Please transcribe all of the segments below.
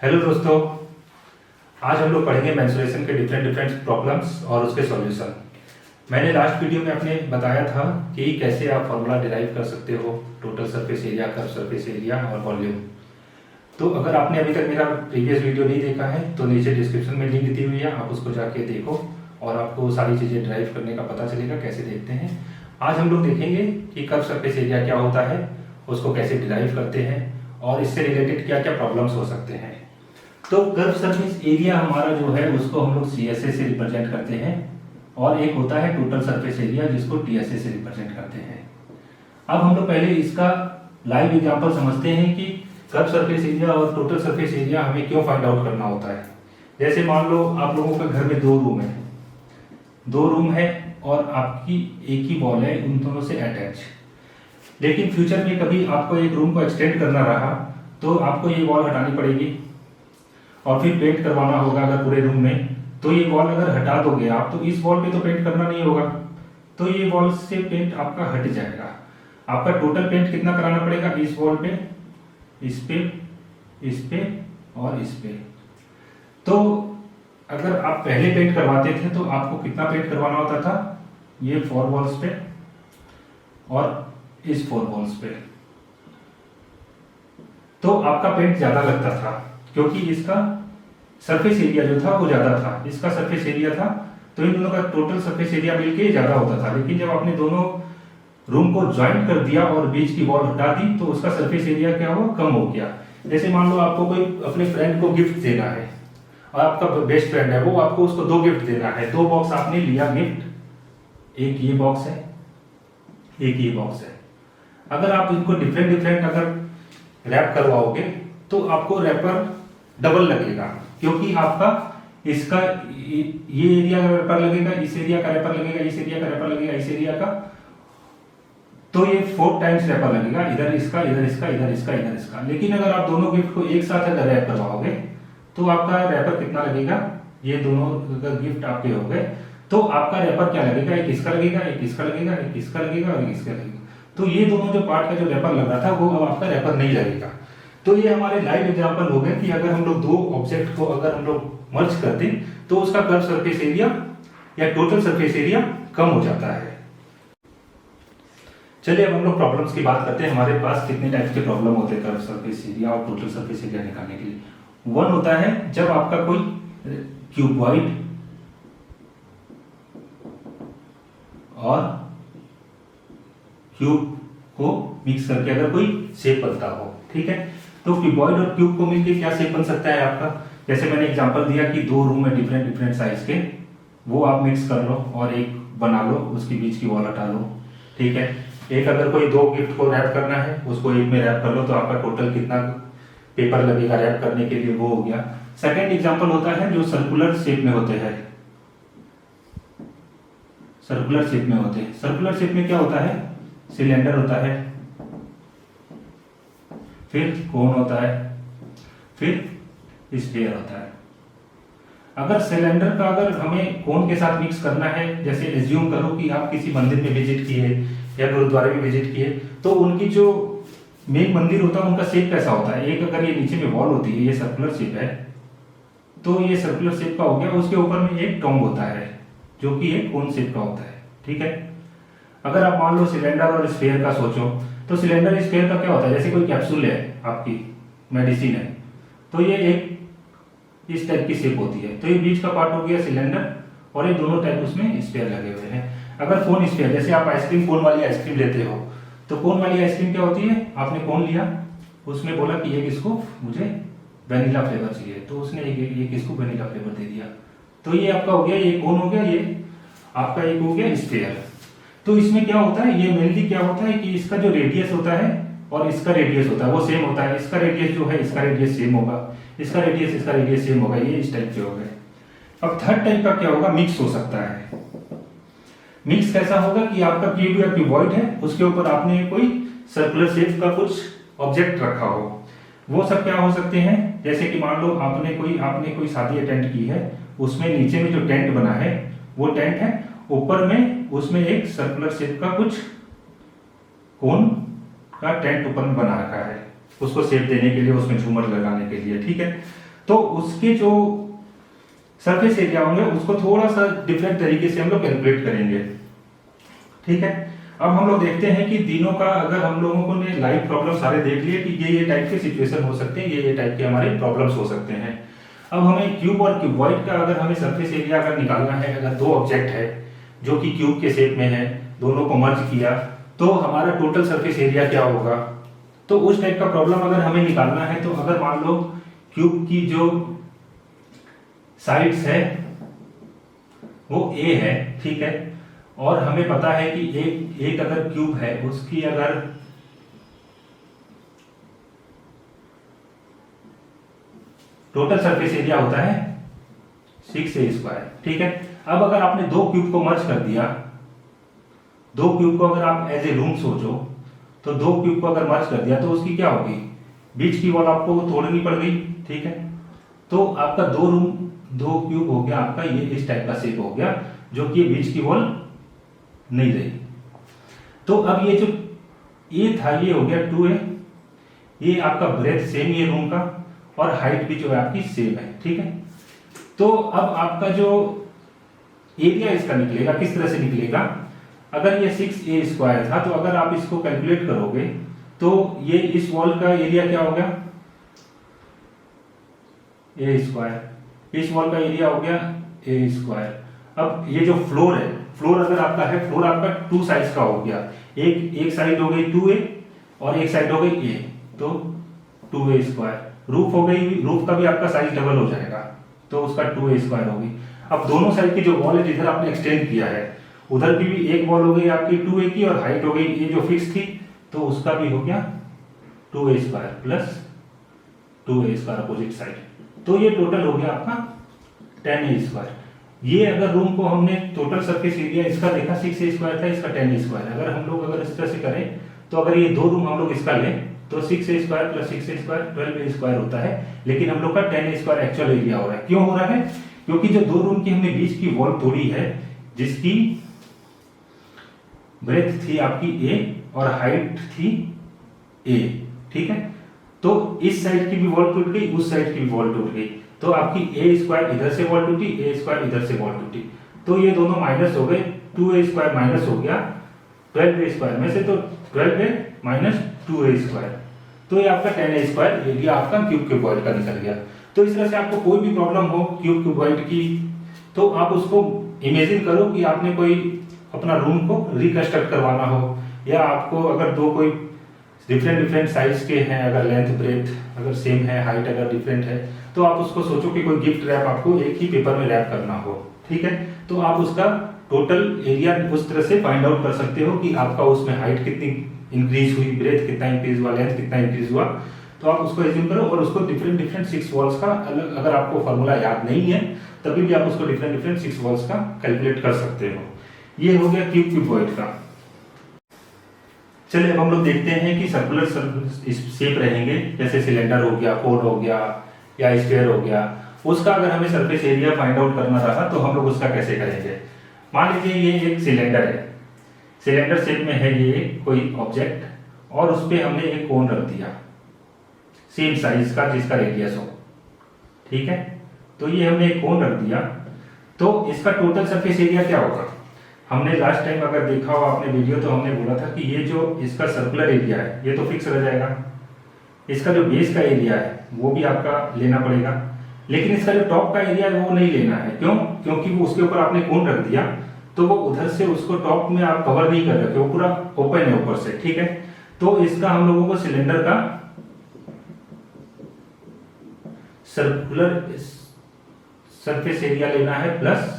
Hello दोस्तों, आज हम लोग पढ़ेंगे मेंस्ट्रुएशन के डिफरेंट प्रॉब्लम्स और उसके सॉल्यूशन। मैंने लास्ट वीडियो में आपने बताया था कि कैसे आप फॉर्मूला डिराइव कर सकते हो total surface area, curve surface area और वॉल्यूम। तो अगर आपने अभी तक मेरा प्रीवियस वीडियो नहीं देखा है तो नीचे डिस्क्रिप्शन में लिंक दी हुई है, आप उसको जाके देखो और आपको सारी चीज़ें डिराइव करने का पता चलेगा कैसे देखते हैं। आज हम लोग देखेंगे कि कर्व सरफेस एरिया क्या होता है, उसको कैसे डिराइव करते हैं और इससे रिलेटेड क्या क्या प्रॉब्लम्स हो सकते हैं। तो कर्व सरफेस एरिया हमारा जो है उसको हम लोग CSA से रिप्रेजेंट करते हैं और एक होता है टोटल सरफेस एरिया जिसको TSA से रिप्रेजेंट करते हैं। अब हम लोग पहले इसका लाइव एग्जांपल समझते हैं कि कर्व सरफेस एरिया और टोटल सरफेस एरिया हमें क्यों फाइंड आउट करना होता है। जैसे मान लो आप लोगों के घर में दो रूम है और आपकी एक ही वॉल है उन दोनों से अटैच, लेकिन फ्यूचर में कभी आपको एक रूम को एक्सटेंड करना रहा तो आपको ये वॉल हटानी पड़ेगी और फिर पेंट करवाना होगा अगर पूरे रूम में। तो ये वॉल अगर हटा दोगे आप तो इस वॉल पे तो पेंट करना नहीं होगा, तो ये वॉल से पेंट आपका हट जाएगा। आपका टोटल पेंट कितना कराना पड़ेगा, इस वॉल पे, इस पे और इस पे। तो अगर आप पहले पेंट करवाते थे तो आपको कितना पेंट करवाना होता था, ये 4 वॉल्स पे और इस 4 वॉल्स पे। तो आपका पेंट ज्यादा लगता था क्योंकि इसका सरफेस एरिया जो था वो ज्यादा था, इसका सरफेस एरिया था, तो इन दोनों का टोटल सरफेस एरिया मिलके ज्यादा होता था। लेकिन जब आपने दोनों रूम को ज्वाइंट कर दिया और बीच की वॉल हटा दी तो उसका सरफेस एरिया क्या हुआ, कम हो गया। जैसे मान लो आपको कोई अपने फ्रेंड को गिफ्ट देना है और आपका बेस्ट फ्रेंड है, वो आपको उसको 2 गिफ्ट देना है। 2 बॉक्स आपने लिया गिफ्ट, एक ये बॉक्स है, एक ये बॉक्स है। अगर आप इनको डिफरेंट अगर रैप करवाओगे तो आपको रैपर डबल लगेगा, क्योंकि आपका इसका ये एरिया का रैपर लगेगा, इस एरिया का रैपर लगेगा, इस एरिया का रैपर लगेगा, इस एरिया का, तो ये 4 टाइम्स रैपर लगेगा, इधर इसका, इधर इसका, इधर इसका, इधर इसका। लेकिन अगर आप दोनों गिफ्ट को एक साथ अगर रैप करवाओगे तो आपका रैपर कितना लगेगा, ये दोनों अगर गिफ्ट आपके हो गए तो आपका रैपर क्या लगेगा, एक इसका लगेगा, एक इसका लगेगा, एक इसका लगेगा और एक इसका लगेगा। तो ये दोनों जो पार्ट का जो रैपर लग रहा था वो अब आपका रैपर नहीं लगेगा। तो ये हमारे लाइव एग्जांपल हो गए कि अगर हम लोग 2 ऑब्जेक्ट को अगर हम लोग मर्ज कर दें तो उसका कर्व सरफेस एरिया या टोटल सरफेस एरिया कम हो जाता है। चलिए अब हम लोग प्रॉब्लम्स की बात करते हैं। हमारे पास कितने टाइप्स के प्रॉब्लम होते हैं कर्व सरफेस एरिया और टोटल सरफेस एरिया निकालने के लिए। 1 होता है जब आपका कोई क्यूबॉइड और क्यूब को मिक्स करके अगर कोई शेप बनता हो, ठीक है। तो क्यूबॉइड और क्यूब को मिलके क्या शेप बन सकता है आपका, जैसे मैंने एग्जांपल दिया कि 2 रूम है डिफरेंट साइज के, वो आप मिक्स कर लो और एक बना लो, उसके बीच की वॉल हटा लो, ठीक है। एक अगर कोई 2 गिफ्ट को रैप करना है उसको एक में रैप कर लो तो आपका टोटल कितना पेपर लगेगा रैप करने के लिए, वो हो गया। सेकेंड एग्जाम्पल होता है जो सर्कुलर शेप में होते हैं। सर्कुलर शेप में क्या होता है, सिलेंडर होता है, फिर कोन होता है, फिर स्फीयर होता है। अगर सिलेंडर का अगर हमें कोन के साथ मिक्स करना है, जैसे एज्यूम करो कि आप किसी मंदिर में विजिट किए या गुरुद्वारे में विजिट किए, तो उनकी जो मेन मंदिर होता है उनका शेप कैसा होता है। एक अगर ये नीचे में वॉल होती है, ये सर्कुलर शेप है, तो ये सर्कुलर शेप का हो गया। उसके ऊपर में एक टॉन्ग होता है जो कि एक कोन शेप का होता है, ठीक है। अगर आप मान लो सिलेंडर और स्फीयर का सोचो तो सिलेंडर स्फीयर का क्या होता है, जैसे कोई कैप्सूल है आपकी मेडिसिन है, तो ये एक इस टाइप की शेप होती है, तो ये बीच का पार्ट हो गया सिलेंडर और ये दोनों टाइप उसमें स्फीयर लगे हुए हैं। अगर कोन स्फीयर, जैसे आप आइसक्रीम कोन वाली आइसक्रीम लेते हो, तो कोन वाली आइसक्रीम क्या होती है, आपने कोन लिया, उसमें बोला कि एक इसको मुझे वेनिला फ्लेवर चाहिए, तो उसने एक इसको वेनिला फ्लेवर दे दिया, तो ये आपका हो गया, ये कोन हो गया, ये आपका एक हो गया स्फीयर। तो इसमें क्या होता है, ये मेनली क्या होता है कि इसका जो रेडियस होता है और इसका रेडियस होता है वो सेम होता है। इसका रेडियस जो है इसका रेडियस सेम होगा, इसका रेडियस सेम होगा, ये इस टाइप के हो गए। अब थर्ड टाइप का क्या होगा, मिक्स हो सकता है। मिक्स कैसा होगा कि आपका क्यूब या क्यूबॉइड है, उसके ऊपर आपने कोई सर्कुलर शेप का कुछ ऑब्जेक्ट रखा हो। वो सब क्या हो सकते हैं, जैसे कि मान लो आपने कोई शादी अटेंड की है, उसमें नीचे में जो टेंट बना है वो टेंट है, ऊपर में उसमें एक सर्कुलर शेप का कुछ कोन का टेंट ऊपर में बना रखा है, उसको शेप देने के लिए, उसमें झूमर लगाने के लिए, ठीक है। तो उसके जो सरफेस एरिया होंगे उसको थोड़ा सा डिफरेंट तरीके से हम लोग कैलकुलेट करेंगे। ठीक है, अब हम लोग देखते हैं कि तीनों का अगर हम लोगों को ने लाइव प्रॉब्लम सारे देख लिए कि ये टाइप के सिचुएशन हो सकते हैं, ये टाइप के हमारे प्रॉब्लम्स हो सकते हैं। अब हमें क्यूब और क्यूबॉइड का अगर हमें सरफेस एरिया अगर निकालना है, अगर दो ऑब्जेक्ट है जो कि क्यूब के शेप में है, दोनों को मर्ज किया तो हमारा टोटल सरफेस एरिया क्या होगा। तो उस टाइप का प्रॉब्लम अगर हमें निकालना है, तो अगर मान लो क्यूब की जो साइड्स है वो ए है, ठीक है, और हमें पता है कि एक अगर क्यूब है उसकी अगर टोटल सरफेस एरिया होता है 6a², ठीक है। अब अगर आपने दो क्यूब को मर्ज कर दिया, दो क्यूब को अगर आप एज ए रूम सोचो, तो दो क्यूब को अगर मर्ज कर दिया तो उसकी क्या होगी, बीच की वॉल आपको तोड़नी पड़ गई, ठीक है। तो आपका दो क्यूब हो गया, आपका ये इस टाइप का शेप हो गया जो कि बीच की वॉल नहीं रही। तो अब ये जो ए था ये हो गया 2a, ये आपका ब्रेथ सेम ये रूम का और हाइट भी जो है आपकी सेम है, ठीक है। तो अब आपका जो एरिया इसका निकलेगा किस तरह से निकलेगा, अगर ये 6a² था तो अगर आप इसको कैलकुलेट करोगे तो ये इस वॉल का एरिया क्या हो गया a², इस वॉल का एरिया हो गया a²। अब ये जो फ्लोर है, फ्लोर अगर आपका है, फ्लोर आपका टू साइड्स का हो गया, एक साइड हो गई 2a और एक साइड हो गई a, तो 2a²। रूफ हो गई, रूफ का भी आपका साइज डबल हो जाएगा तो उसका 2a² होगी। अब दोनों साइड की जो वॉल है जिधर आपने एक्सटेंड किया है उधर की भी एक वॉल हो गई आपकी 2a की और हाइट हो गई ये जो फिक्स थी, तो उसका भी हो गया 2a² plus 2a² opposite side, तो ये टोटल हो गया आपका 10a²। ये अगर रूम को हमने टोटल सरफेस एरिया इसका देखा 6a² था, इसका 10a²। अगर हम लोग अगर इस तरह से करें तो अगर ये दो रूम हम लोग इसका लें तो 6a² प्लस 6a² 12a² होता है, लेकिन हम लोग का 10a² एक्चुअल एरिया हो रहा है। क्यों हो रहा है, क्योंकि जो दो रूम की हमने बीच की वॉल तोड़ी है जिसकी ब्रेथ थी आपकी a और हाइट थी a, ठीक है। तो इस साइड की भी वॉल टूट गई, उस साइड की भी वॉल टूट गई, तो आपकी a² इधर से वॉल टूटी, a² इधर से वॉल टूटी, तो ये दोनों माइनस हो गए, 2a² माइनस हो गया 12a² में से, तो 12a माइनस 2a², तो ये आपका 10a² एरिया आपका क्यूब क्यूबॉइड का निकल गया। तो इस तरह से आपको कोई भी प्रॉब्लम हो क्यूब क्यूबॉइड की, तो आप उसको इमेजिन करो कि आपने कोई अपना रूम को रिकंस्ट्रक्ट करवाना हो, या आपको अगर दो कोई डिफरेंट साइज के हैं, अगर लेंथ ब्रेथ अगर सेम है, हाइट अगर डिफरेंट है, तो आप उसको सोचो कि कोई गिफ्ट रैप आपको एक ही पेपर में रैप करना हो, ठीक है। तो आप उसका टोटल एरिया उस तरह से फाइंड आउट कर सकते हो कि आपका उसमें हाइट कितनी इंक्रीज हुई, ब्रेथ कितना इंक्रीज हुआ, लेंथ कितना इंक्रीज हुआ, तो आप उसको एज्यूम करो और उसको डिफरेंट 6 वॉल्स का अलग, अगर आपको फार्मूला याद नहीं है तभी भी आप उसको डिफरेंट 6 वॉल्स का कैलकुलेट कर सकते हो। ये हो गया क्यूब क्यूबॉइड का। चलिए अब हम लोग देखते हैं कि सर्कुलर शेप रहेंगे, जैसे सिलेंडर हो गया, कोन हो गया या स्फीयर हो गया, उसका अगर हमें सरफेस एरिया फाइंड आउट करना रहा तो हम लोग उसका कैसे करेंगे। मान लीजिए ये एक सिलेंडर है, सिलेंडर शेप में है ये कोई ऑब्जेक्ट और उस पर हमने एक कोन रख दिया सेम साइज का जिसका रेडियस हो, ठीक है। तो ये हमने एक कोन रख दिया, तो इसका टोटल सरफेस एरिया क्या होगा। हमने लास्ट टाइम अगर देखा हो आपने वीडियो तो हमने बोला था कि ये जो इसका सर्कुलर एरिया है ये तो फिक्स रह जाएगा, इसका जो बेस का एरिया है वो भी आपका लेना पड़ेगा, लेकिन इसका जो टॉप का एरिया है वो नहीं लेना है। क्यों, क्योंकि वो उसके ऊपर आपने कोन रख दिया तो वो उधर से उसको टॉप में आप कवर नहीं कर रहे, वो पूरा ओपन है ऊपर से, ठीक है। तो इसका हम लोगों को सिलेंडर का सर्कुलर सरफेस एरिया लेना है प्लस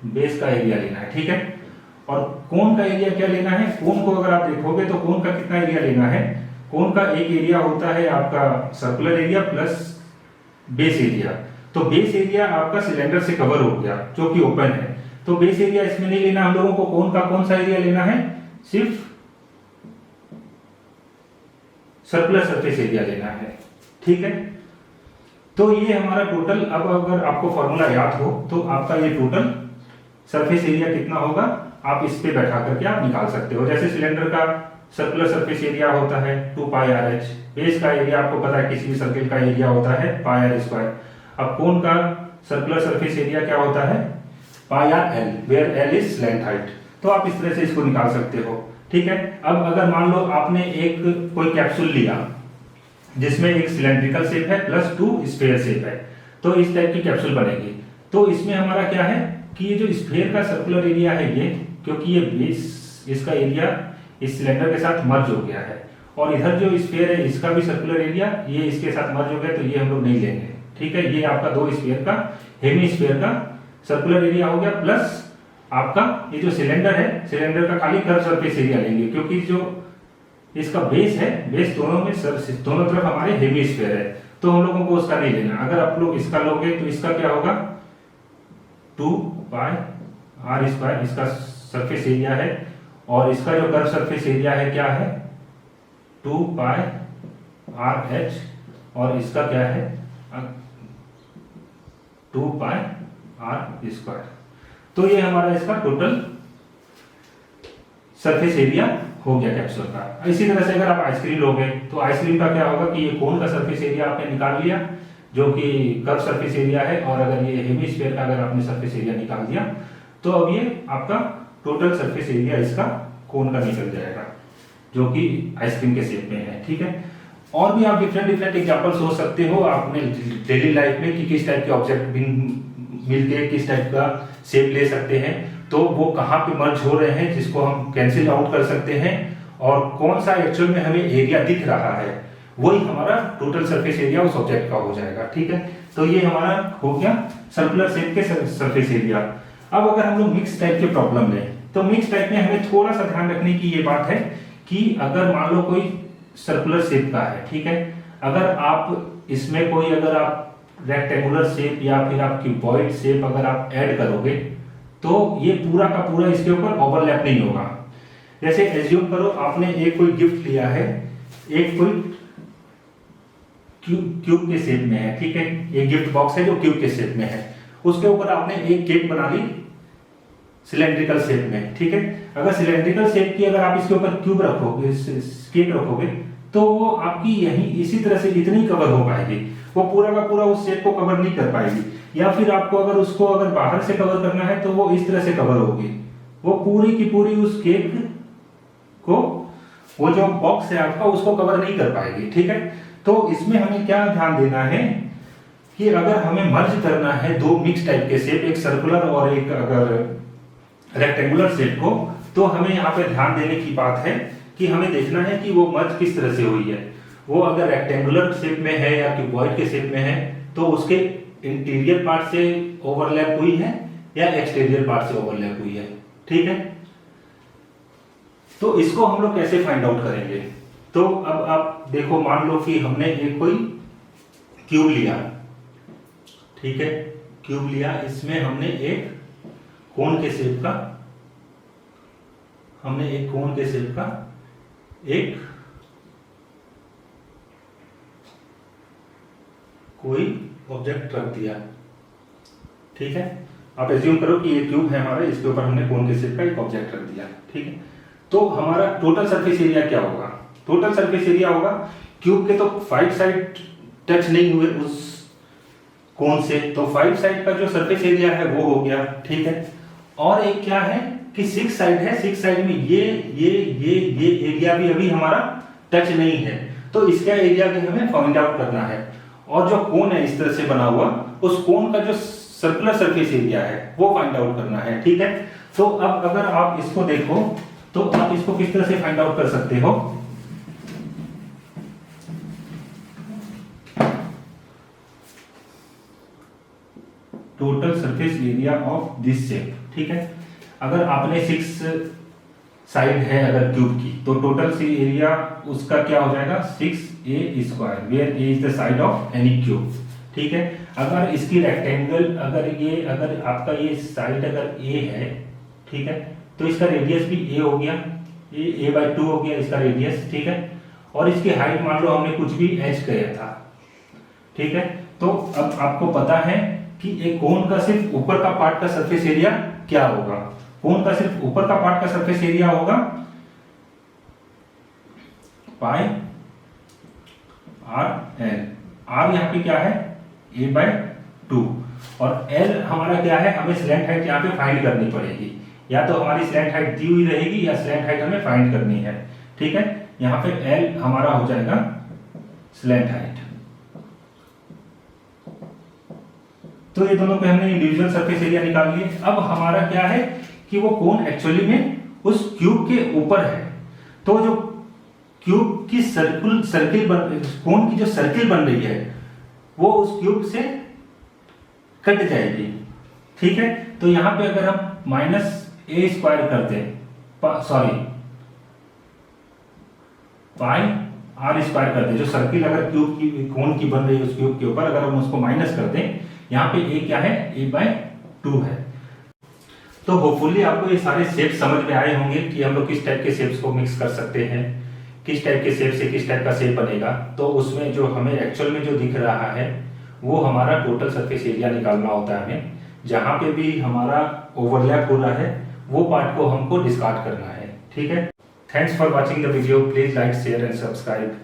बेस का एरिया लेना है, ठीक है। और कोन का एरिया क्या लेना है, कोन को अगर आप देखोगे तो कोन का कितना एरिया लेना है, कोन का एक एरिया होता है आपका circular area plus base area. तो बेस एरिया आपका सिलेंडर से कवर हो गया जो कि ओपन है, तो बेस एरिया इसमें नहीं लेना हम लोगों को, कोन का कौन सा एरिया लेना है, सिर्फ सर्कुलर सरफेस एरिया लेना है, ठीक है। तो ये हमारा टोटल, अब अगर आपको फॉर्मूला याद हो तो आपका ये टोटल सरफेस एरिया कितना होगा आप इस पे बैठा करके आप निकाल सकते हो। जैसे सिलेंडर का सर्कुलर सरफेस एरिया होता है 2 पाई आर एच। बेस का एरिया आपको पता है किसी भी सर्किल का एरिया होता है पाई आर स्क्वायर। अब कोन का सर्कुलर सरफेस एरिया क्या होता है pi R L, where L is length height. तो आप इस तरह से इसको निकाल सकते हो, ठीक है। अब अगर मान लो आपने एक कोई कैप्सूल लिया जिसमें एक सिलेंड्रिकल शेप है प्लस 2 स्फीयर शेप है, तो इस टाइप की कैप्सूल बनेगी। तो इसमें हमारा क्या है कि ये जो स्फीयर का सर्कुलर एरिया है ये, क्योंकि ये बेस इसका एरिया इस सिलेंडर के साथ मर्ज हो गया है, और इधर जो स्फीयर है इसका भी सर्कुलर एरिया ये इसके साथ मर्ज हो गया, तो ये हम लोग नहीं लेंगे, ठीक है। ये आपका 2 स्फीयर का हेमी स्फीयर का सर्कुलर एरिया हो गया, प्लस आपका ये जो सिलेंडर है सिलेंडर का खाली कर्व सरफेस एरिया लेंगे, क्योंकि जो इसका बेस है बेस दोनों में दोनों तरफ हमारे हेमी स्फीयर है, तो हम लोगों को उसका नहीं लेना। अगर आप लोग इसका लोगे तो इसका क्या होगा 2 पाई आर स्क्वायर इसका सरफेस एरिया है, और इसका जो कर्व सरफेस एरिया है क्या है 2 पाई आर एच, और इसका क्या है 2 पाई आर स्क्वायर। तो ये हमारा इसका टोटल सरफेस एरिया हो गया कैप्सूल का। इसी तरह से अगर आप आइसक्रीम लोगे तो आइसक्रीम का क्या होगा कि ये कोन का सरफेस एरिया आपने निकाल लिया जो कि कर्व सरफेस एरिया है, और अगर ये हेमिस्फीयर का अगर आपने सरफेस एरिया निकाल दिया तो अब ये आपका टोटल सरफेस एरिया इसका कोन का निकल जाएगा जो कि आइसक्रीम के शेप में है, ठीक है। और भी आप डिफरेंट एग्जांपल सोच सकते हो अपने डेली लाइफ में कि किस टाइप के ऑब्जेक्ट मिलके किस टाइप का शेप ले सकते हैं, तो वो कहाँ पे मर्ज हो रहे हैं जिसको हम कैंसिल आउट कर सकते हैं, और कौन सा एक्चुअल में हमें एरिया दिख रहा है वही हमारा टोटल सरफेस एरिया उस ऑब्जेक्ट का हो जाएगा, ठीक है। तो ये हमारा हो गया सर्कुलर शेप के सरफेस एरिया। अब अगर हम लोग मिक्स टाइप के प्रॉब्लम लें तो मिक्स टाइप में हमें थोड़ा सा ध्यान रखने की ये बात है कि अगर मान लो कोई सर्कुलर शेप का है, ठीक है, अगर आप इसमें कोई अगर आप रेक्टेंगुलर शेप या फिर आप क्यूबॉइड शेप अगर आप ऐड करोगे तो ये पूरा का पूरा इसके ऊपर ओवरलैप नहीं होगा। जैसे एज्यूम करो आपने एक कोई गिफ्ट लिया है, एक कोई क्यूब के शेप में है, ठीक है, एक गिफ्ट बॉक्स है जो क्यूब के शेप में है, उसके ऊपर आपने एक केक बना ली सिलेंड्रिकल शेप में, ठीक है। अगर सिलेंड्रिकल शेप की अगर आप इसके ऊपर क्यूब रखोगे केक रखोगे तो वो आपकी यही इसी तरह से इतनी कवर हो पाएगी, वो पूरा का पूरा उस शेप को कवर नहीं कर पाएगी। या फिर आपको अगर उसको अगर बाहर से कवर करना है तो वो इस तरह से कवर होगी, वो पूरी की पूरी उस केक को वो जो बॉक्स है आपका उसको कवर नहीं कर पाएगी, ठीक है। तो इसमें हमें क्या ध्यान देना है कि अगर हमें मर्ज करना है दो मिक्स टाइप के शेप, एक सर्कुलर और एक अगर रेक्टेंगुलर शेप को, तो हमें यहाँ पे ध्यान देने की बात है कि हमें देखना है कि वो मर्ज किस तरह से हुई है। वो अगर रेक्टेंगुलर शेप में है या क्यूबॉइड के शेप में है तो उसके इंटीरियर पार्ट से ओवरलैप हुई है या एक्सटीरियर पार्ट से ओवरलैप हुई है, ठीक है। तो इसको हम लोग कैसे फाइंड आउट करेंगे? तो अब आप देखो, मान लो कि हमने एक कोई क्यूब लिया, ठीक है, क्यूब लिया, इसमें हमने एक कोन के शेप का एक कोई ऑब्जेक्ट रख दिया, ठीक है। आप एज्यूम करो कि ये क्यूब है हमारा, इसके ऊपर हमने कोन के शेप का एक ऑब्जेक्ट रख दिया, ठीक है। तो हमारा टोटल सरफेस एरिया क्या होगा? टोटल सरफेस एरिया होगा, क्यूब के तो 5 साइड टच नहीं हुए उस कोन से, तो 5 साइड का जो सरफेस एरिया है वो हो गया, ठीक है। और एक क्या है कि 6 साइड है, 6 साइड में ये एरिया भी अभी हमारा टच नहीं है, तो इसका एरिया भी हमें फाइंड आउट करना है। और जो कोन है इस तरह से बना हुआ, उस कोन का जो सर्कुलर सरफेस एरिया है वो फाइंड आउट करना है, ठीक है। तो अब अगर आप इसको देखो तो आप इसको किस तरह से फाइंड आउट कर सकते हो? Total surface area of this shape, ठीक है। अगर आपने 6 साइड है अगर क्यूब की, तो टोटल सी एरिया उसका क्या हो जाएगा 6a² where a is the side of any cube, ठीक है। अगर इसकी रेक्टेंगल अगर आपका ये साइड अगर a है, ठीक है, तो इसका रेडियस भी a हो गया, a/2 हो गया इसका रेडियस, ठीक है। और इसकी हाइट मान लो हमने कुछ भी h किया था, ठीक है। तो अब आपको पता है कि एक कोन का सिर्फ ऊपर का पार्ट का सरफेस एरिया क्या होगा? कोन का सिर्फ ऊपर का पार्ट का सरफेस एरिया होगा पाई आर एल। आर यहाँ पे क्या है a/2 और एल हमारा क्या है, हमें स्लैंट हाइट यहाँ पे फाइंड करनी पड़ेगी। या तो हमारी स्लैंट हाइट दी हुई रहेगी या स्लैंट हाइट हमें फाइंड करनी है। ठीक है, यहाँ पे एल हमारा हो जाएगा स्लैंट हाइट। तो ये दोनों पे हमने इंडिविजुअल सरफेस एरिया निकाल लिए। अब हमारा क्या है कि वो कोन एक्चुअली में उस क्यूब के ऊपर है, तो जो क्यूब की कोन की जो सर्किल बन रही है वो उस क्यूब से कट जाएगी। ठीक है, तो यहां पे अगर हम -a² कर दें, सॉरी पाई r² कर दें, जो सर्किल अगर क्यूब की कोन की बन रही है उस क्यूब के ऊपर, अगर हम उसको माइनस कर दें, यहाँ पे a क्या है, a/2 है। तो होपफुली आपको ये सारे शेप समझ में आए होंगे कि हम लोग किस टाइप के शेप्स को मिक्स कर सकते हैं, किस टाइप के शेप से किस टाइप का शेप बनेगा। तो उसमें जो हमें एक्चुअल में जो दिख रहा है वो हमारा टोटल सरफेस एरिया निकालना होता है हमें। जहां पे भी हमारा ओवरलैप हो रहा है वो पार्ट को हमको डिस्कार्ड करना है। ठीक है, thanks for watching the video, please like share and subscribe.